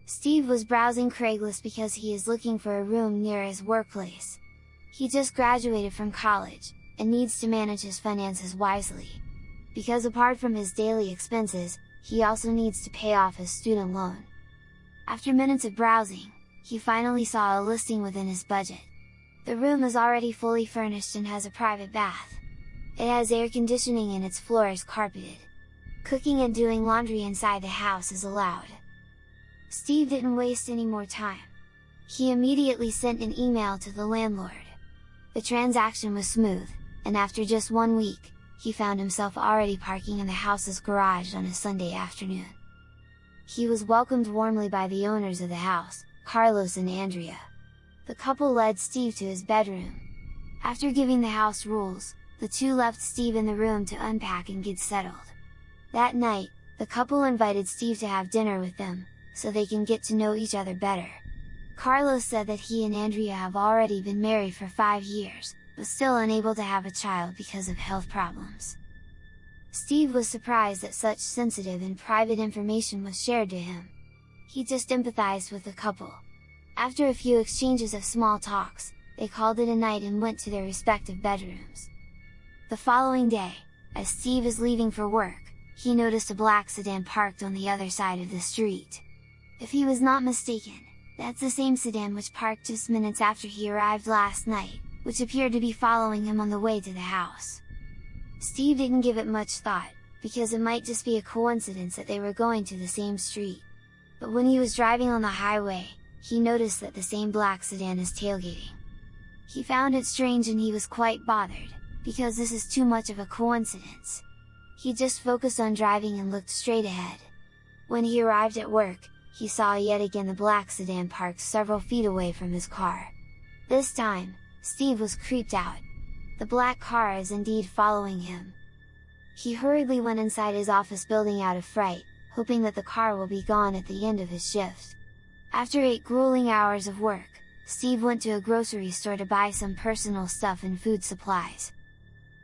Steve was browsing Craigslist because he is looking for a room near his workplace. He just graduated from college, and needs to manage his finances wisely. Because apart from his daily expenses, he also needs to pay off his student loan. After minutes of browsing, he finally saw a listing within his budget. The room is already fully furnished and has a private bath. It has air conditioning and its floor is carpeted. Cooking and doing laundry inside the house is allowed. Steve didn't waste any more time. He immediately sent an email to the landlord. The transaction was smooth, and after just 1 week, he found himself already parking in the house's garage on a Sunday afternoon. He was welcomed warmly by the owners of the house, Carlos and Andrea. The couple led Steve to his bedroom. After giving the house rules, the two left Steve in the room to unpack and get settled. That night, the couple invited Steve to have dinner with them, so they can get to know each other better. Carlos said that he and Andrea have already been married for 5 years, but still unable to have a child because of health problems. Steve was surprised that such sensitive and private information was shared to him. He just empathized with the couple. After a few exchanges of small talks, they called it a night and went to their respective bedrooms. The following day, as Steve is leaving for work, he noticed a black sedan parked on the other side of the street. If he was not mistaken, that's the same sedan which parked just minutes after he arrived last night, which appeared to be following him on the way to the house. Steve didn't give it much thought, because it might just be a coincidence that they were going to the same street. But when he was driving on the highway, he noticed that the same black sedan is tailgating. He found it strange and he was quite bothered, because this is too much of a coincidence. He just focused on driving and looked straight ahead. When he arrived at work, he saw yet again the black sedan parked several feet away from his car. This time, Steve was creeped out. The black car is indeed following him. He hurriedly went inside his office building out of fright, hoping that the car will be gone at the end of his shift. After 8 grueling hours of work, Steve went to a grocery store to buy some personal stuff and food supplies.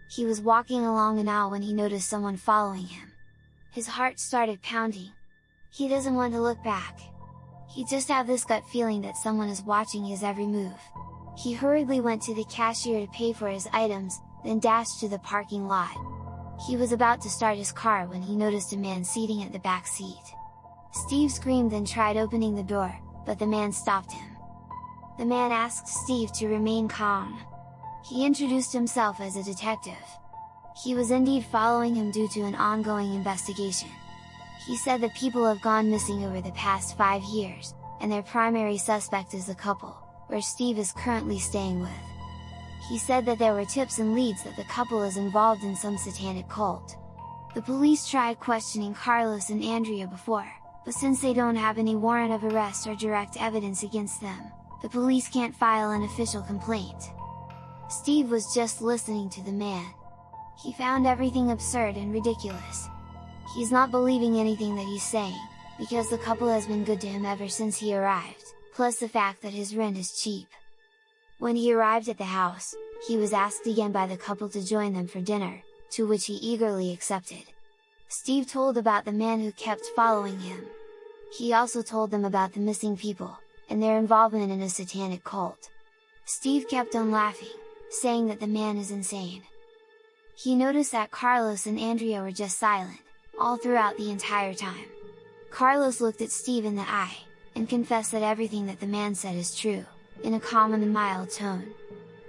He was walking along an aisle when he noticed someone following him. His heart started pounding. He doesn't want to look back. He just had this gut feeling that someone is watching his every move. He hurriedly went to the cashier to pay for his items, then dashed to the parking lot. He was about to start his car when he noticed a man seating at the back seat. Steve screamed and tried opening the door, but the man stopped him. The man asked Steve to remain calm. He introduced himself as a detective. He was indeed following him due to an ongoing investigation. He said that people have gone missing over the past 5 years, and their primary suspect is the couple, where Steve is currently staying with. He said that there were tips and leads that the couple is involved in some satanic cult. The police tried questioning Carlos and Andrea before, but since they don't have any warrant of arrest or direct evidence against them, the police can't file an official complaint. Steve was just listening to the man. He found everything absurd and ridiculous. He's not believing anything that he's saying, because the couple has been good to him ever since he arrived, plus the fact that his rent is cheap. When he arrived at the house, he was asked again by the couple to join them for dinner, to which he eagerly accepted. Steve told about the man who kept following him. He also told them about the missing people, and their involvement in a satanic cult. Steve kept on laughing, saying that the man is insane. He noticed that Carlos and Andrea were just silent, all throughout the entire time. Carlos looked at Steve in the eye, and confessed that everything that the man said is true, in a calm and mild tone.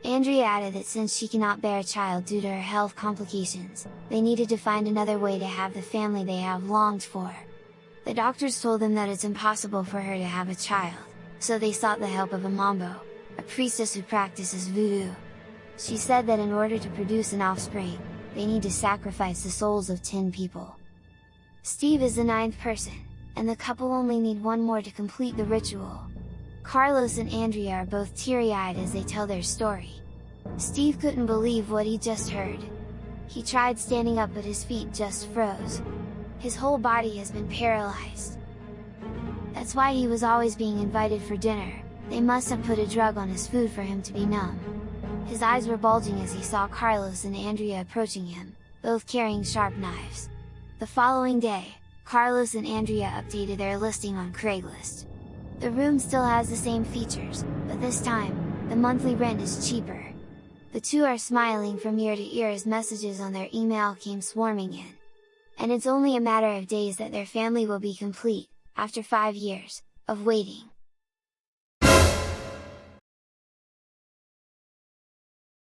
Andrea added that since she cannot bear a child due to her health complications, they needed to find another way to have the family they have longed for. The doctors told them that it's impossible for her to have a child, so they sought the help of a mambo, a priestess who practices voodoo. She said that in order to produce an offspring, they need to sacrifice the souls of 10 people. Steve is the 9th person, and the couple only need 1 more to complete the ritual. Carlos and Andrea are both teary-eyed as they tell their story. Steve couldn't believe what he just heard. He tried standing up but his feet just froze. His whole body has been paralyzed. That's why he was always being invited for dinner. They must have put a drug on his food for him to be numb. His eyes were bulging as he saw Carlos and Andrea approaching him, both carrying sharp knives. The following day, Carlos and Andrea updated their listing on Craigslist. The room still has the same features, but this time, the monthly rent is cheaper. The two are smiling from ear to ear as messages on their email came swarming in. And it's only a matter of days that their family will be complete, after 5 years of waiting.